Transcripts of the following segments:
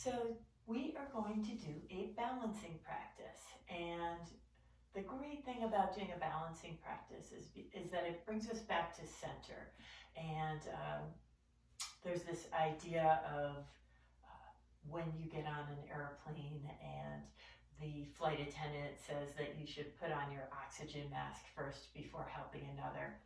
So we are going to do a balancing practice, and the great thing about doing a balancing practice is that it brings us back to center. And there's this idea of when you get on an airplane and the flight attendant says that you should put on your oxygen mask first before helping another.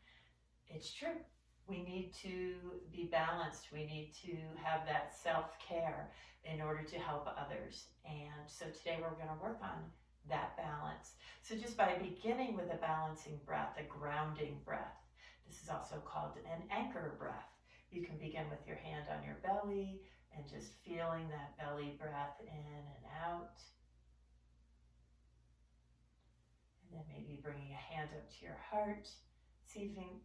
It's true. We need to be balanced. We need to have that self-care in order to help others. And so today we're going to work on that balance. So just by beginning with a balancing breath, a grounding breath, this is also called an anchor breath. You can begin with your hand on your belly and just feeling that belly breath in and out. And then maybe bringing a hand up to your heart, seeing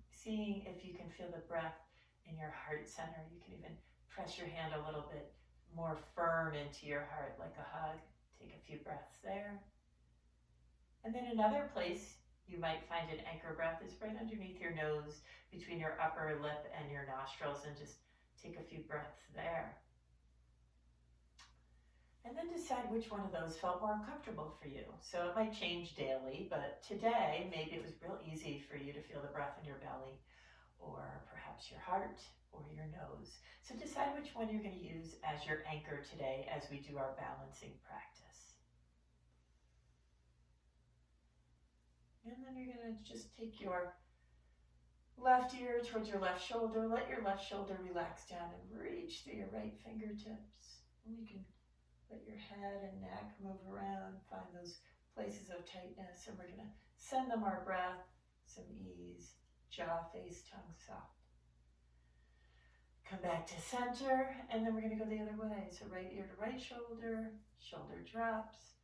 if you can feel the breath in your heart center. You can even press your hand a little bit more firm into your heart like a hug. Take a few breaths there. And then another place you might find an anchor breath is right underneath your nose, between your upper lip and your nostrils, and just take a few breaths there. And then decide which one of those felt more comfortable for you. So it might change daily, but today maybe it was real easy for you to feel the breath in your belly, or perhaps your heart or your nose. So decide which one you're going to use as your anchor today as we do our balancing practice. And then you're going to just take your left ear towards your left shoulder. Let your left shoulder relax down and reach through your right fingertips. And you can let your head and neck move around, find those places of tightness, and we're going to send them our breath, some ease, jaw, face, tongue soft. Come back to center, and then we're going to go the other way. So right ear to right shoulder, shoulder drops,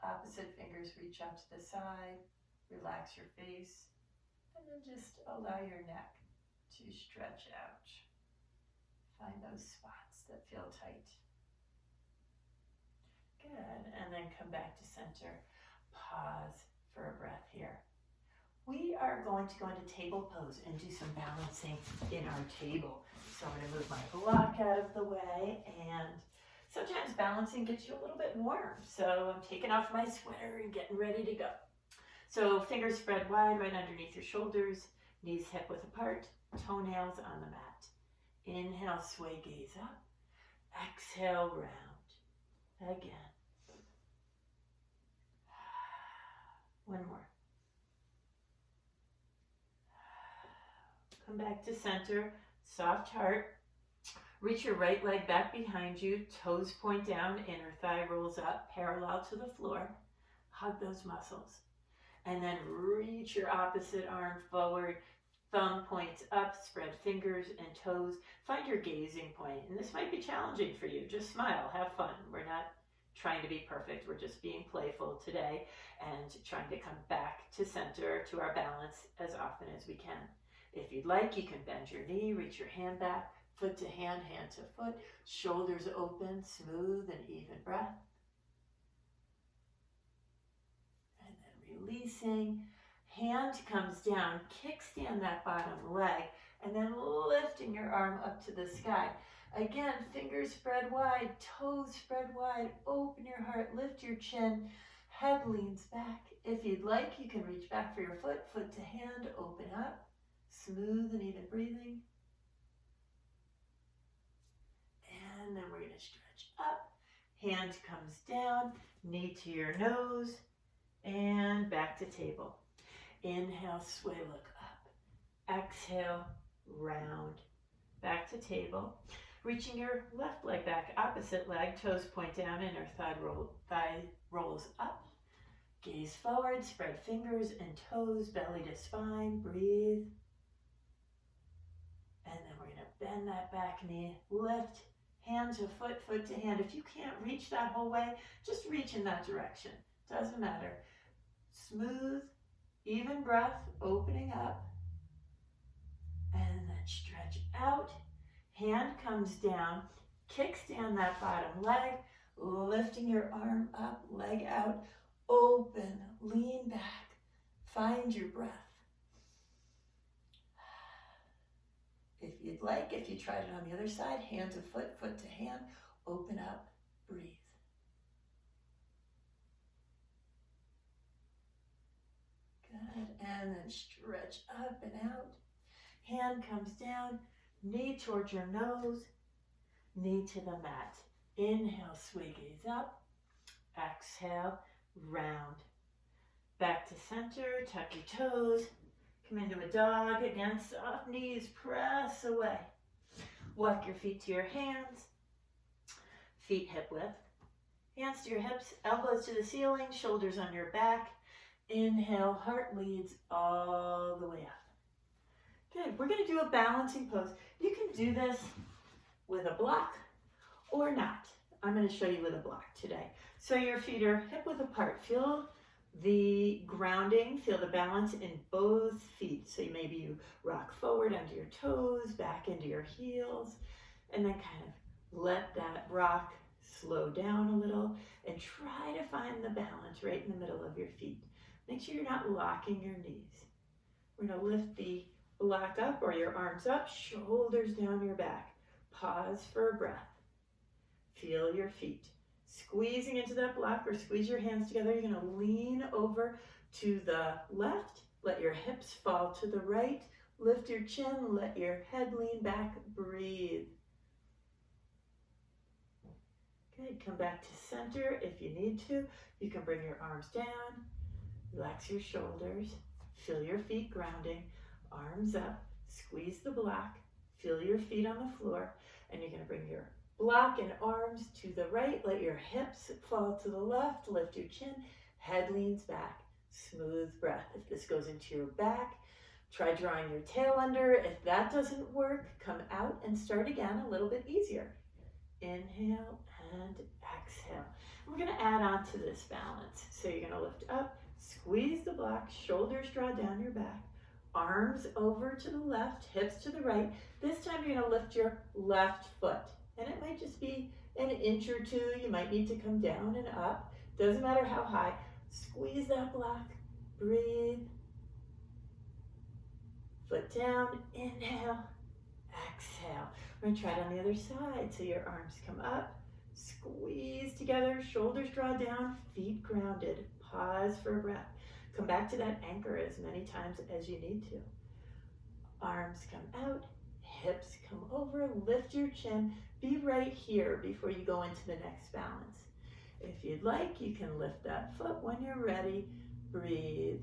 opposite fingers reach out to the side, relax your face, and then just allow your neck to stretch out. Find those spots that feel tight. Good, and then come back to center. Pause for a breath here. We are going to go into table pose and do some balancing in our table. So I'm going to move my block out of the way, and sometimes balancing gets you a little bit warm. So I'm taking off my sweater and getting ready to go. So fingers spread wide right underneath your shoulders, knees hip width apart, toenails on the mat. Inhale, sway gaze up. Exhale, round. Again. One more. Come back to center, soft heart. Reach your right leg back behind you, toes point down, inner thigh rolls up, parallel to the floor. Hug those muscles. And then reach your opposite arm forward, thumb points up, spread fingers and toes. Find your gazing point. And this might be challenging for you. Just smile, have fun. We're not trying to be perfect. We're just being playful today and trying to come back to center, to our balance as often as we can. If you'd like, you can bend your knee, reach your hand back, foot to hand, hand to foot, shoulders open, smooth and even breath. And then releasing, hand comes down, kickstand that bottom leg, and then lifting your arm up to the sky. Again, fingers spread wide, toes spread wide, open your heart, lift your chin, head leans back. If you'd like, you can reach back for your foot, foot to hand, open up, smooth and even breathing. And then we're going to stretch up, hand comes down, knee to your nose, and back to table. Inhale, sway, look up. Exhale, round. Back to table. Reaching your left leg back, opposite leg, toes point down, inner thigh rolls up. Gaze forward, spread fingers and toes, belly to spine, breathe. And then we're going to bend that back knee, lift, hand to foot, foot to hand. If you can't reach that whole way, just reach in that direction. Doesn't matter. Smooth, even breath, opening up. And then stretch out. Hand comes down, kickstand that bottom leg, lifting your arm up, leg out, open, lean back, find your breath. If you'd like, if you tried it on the other side, hand to foot, foot to hand, open up, breathe. Good, and then stretch up and out. Hand comes down, knee towards your nose, knee to the mat. Inhale, sweet gaze up. Exhale, round. Back to center, tuck your toes. Come into a dog. Again, soft knees, press away. Walk your feet to your hands. Feet hip width. Hands to your hips, elbows to the ceiling, shoulders on your back. Inhale, heart leads all the way up. Good, we're gonna do a balancing pose. You can do this with a block or not. I'm gonna show you with a block today. So your feet are hip width apart. Feel the grounding, feel the balance in both feet. So maybe you rock forward onto your toes, back into your heels, and then kind of let that rock slow down a little and try to find the balance right in the middle of your feet. Make sure you're not locking your knees. We're gonna lift the block up or your arms up, shoulders down your back. Pause for a breath. Feel your feet. Squeezing into that block or squeeze your hands together. You're gonna lean over to the left. Let your hips fall to the right. Lift your chin, let your head lean back. Breathe. Good, come back to center if you need to. You can bring your arms down. Relax your shoulders. Feel your feet grounding. Arms up. Squeeze the block. Feel your feet on the floor. And you're gonna bring your block and arms to the right. Let your hips fall to the left. Lift your chin. Head leans back. Smooth breath. If this goes into your back, try drawing your tail under. If that doesn't work, come out and start again a little bit easier. Inhale and exhale. We're gonna add on to this balance. So you're gonna lift up, squeeze the block, shoulders draw down your back, arms over to the left, hips to the right. This time you're gonna lift your left foot. And it might just be an inch or two. You might need to come down and up. Doesn't matter how high. Squeeze that block. Breathe. Foot down. Inhale. Exhale. We're going to try it on the other side. So your arms come up. Squeeze together. Shoulders draw down. Feet grounded. Pause for a breath. Come back to that anchor as many times as you need to. Arms come out. Hips come over. Lift your chin. Be right here before you go into the next balance. If you'd like, you can lift that foot when you're ready. Breathe.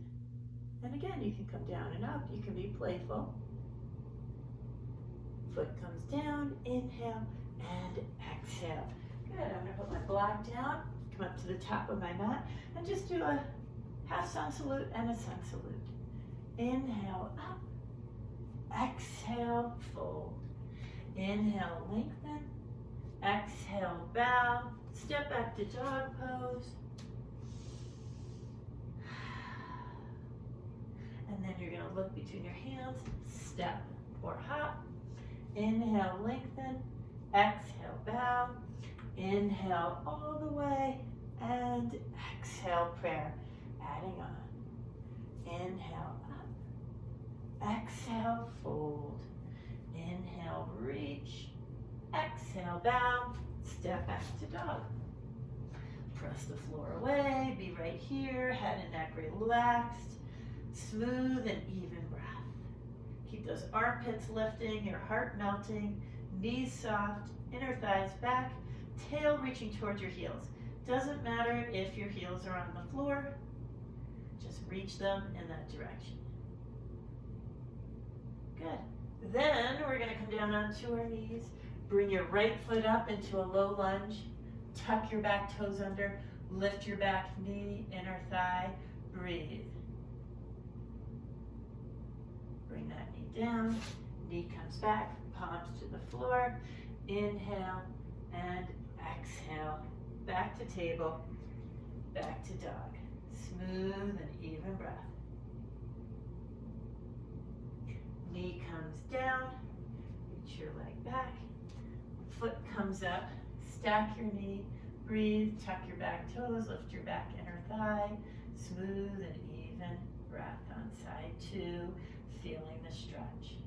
And again, you can come down and up. You can be playful. Foot comes down. Inhale and exhale. Good. I'm going to put my block down. Come up to the top of my mat and just do a half sun salute and a sun salute. Inhale up. Exhale, fold. Inhale, lengthen. Exhale, bow. Step back to dog pose. And then you're gonna look between your hands, step or hop. Inhale, lengthen. Exhale, bow. Inhale all the way. And exhale, prayer. Adding on. Inhale, up. Exhale, fold. Inhale, reach. Exhale, bow. Step back to dog. Press the floor away. Be right here. Head and neck relaxed. Smooth and even breath. Keep those armpits lifting, your heart melting, knees soft, inner thighs back, tail reaching towards your heels. Doesn't matter if your heels are on the floor. Just reach them in that direction. Good. Then we're going to come down onto our knees. Bring your right foot up into a low lunge. Tuck your back toes under. Lift your back knee, inner thigh. Breathe. Bring that knee down. Knee comes back. Palms to the floor. Inhale and exhale. Back to table. Back to dog. Smooth and even breath. Knee comes down. Reach your leg back. Foot comes up. Stack your knee. Breathe. Tuck your back toes. Lift your back inner thigh. Smooth and even breath on side two. Feeling the stretch.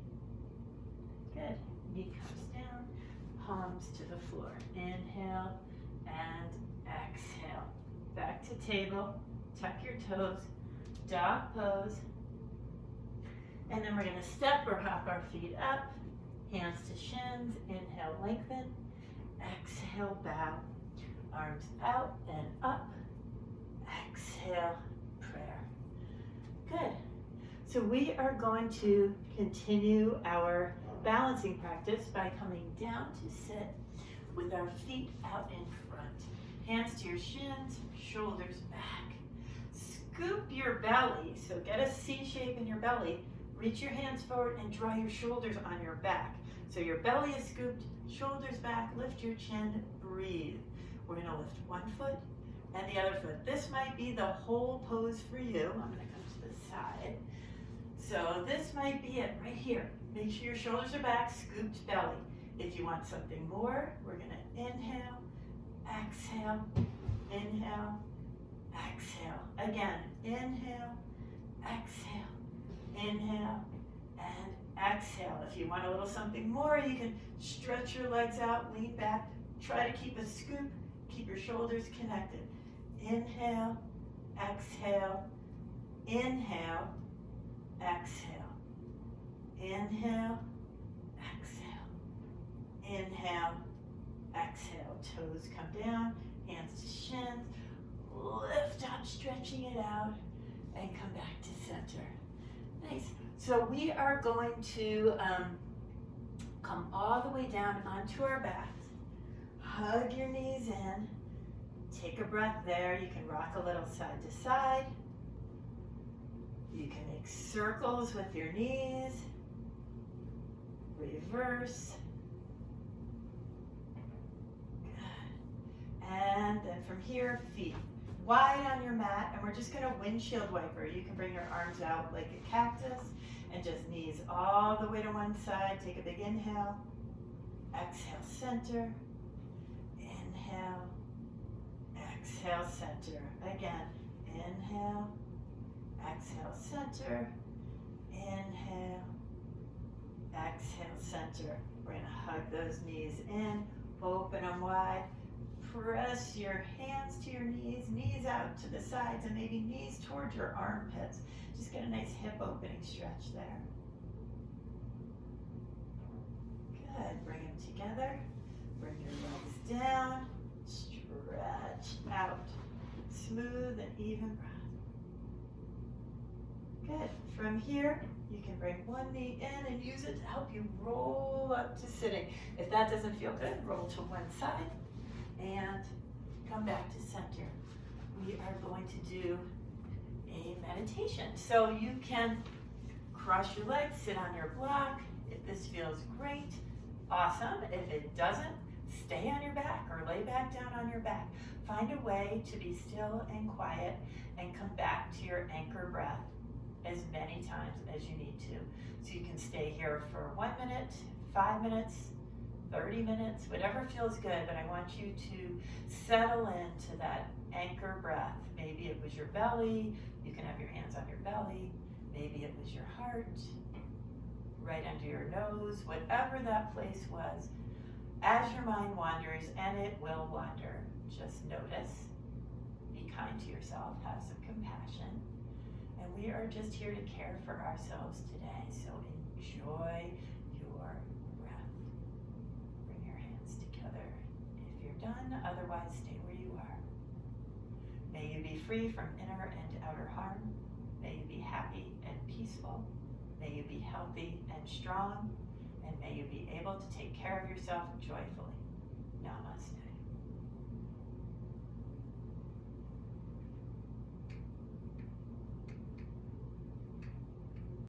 Good. Knee comes down. Palms to the floor. Inhale and back to table, tuck your toes, dog pose. And then we're gonna step or hop our feet up, hands to shins, inhale, lengthen, exhale, bow, arms out and up, exhale, prayer. Good. So we are going to continue our balancing practice by coming down to sit with our feet out in front. Hands to your shins, shoulders back. Scoop your belly, so get a C shape in your belly. Reach your hands forward and draw your shoulders on your back. So your belly is scooped, shoulders back, lift your chin, breathe. We're gonna lift one foot and the other foot. This might be the whole pose for you. I'm gonna come to the side. So this might be it right here. Make sure your shoulders are back, scooped belly. If you want something more, we're gonna inhale, exhale, inhale, exhale. Again, inhale, exhale, inhale, and exhale. If you want a little something more, you can stretch your legs out, lean back, try to keep a scoop, keep your shoulders connected. Inhale, exhale, inhale, exhale, inhale, exhale, inhale, exhale. Toes come down, hands to shins, lift up, stretching it out, and come back to center. Nice. So we are going to come all the way down onto our backs. Hug your knees in. Take a breath there. You can rock a little side to side. You can make circles with your knees. Reverse. Good. And then from here, feet wide on your mat, and we're just gonna windshield wiper. You can bring your arms out like a cactus and just knees all the way to one side. Take a big inhale. Exhale, center. Inhale. Exhale, center. Again, inhale. Exhale, center. Inhale. Exhale, center. We're gonna hug those knees in, open them wide. Press your hands to your knees, knees out to the sides, and maybe knees towards your armpits. Just get a nice hip opening stretch there. Good, bring them together. Bring your legs down, stretch out. Smooth and even breath. Good, from here, you can bring one knee in and use it to help you roll up to sitting. If that doesn't feel good, roll to one side and come back to center. We are going to do a meditation. So you can cross your legs, sit on your block. If this feels great, awesome. If it doesn't, stay on your back or lay back down on your back. Find a way to be still and quiet and come back to your anchor breath as many times as you need to. So you can stay here for 1 minute, 5 minutes, 30 minutes, whatever feels good, but I want you to settle into that anchor breath. Maybe it was your belly, you can have your hands on your belly, maybe it was your heart, right under your nose, whatever that place was. As your mind wanders, and it will wander, just notice, be kind to yourself, have some compassion, and we are just here to care for ourselves today, so enjoy your breath. Bring your hands together if you're done, otherwise stay where you are. May you be free from inner and outer harm. May you be happy and peaceful. May you be healthy and strong. And may you be able to take care of yourself joyfully. Namaste.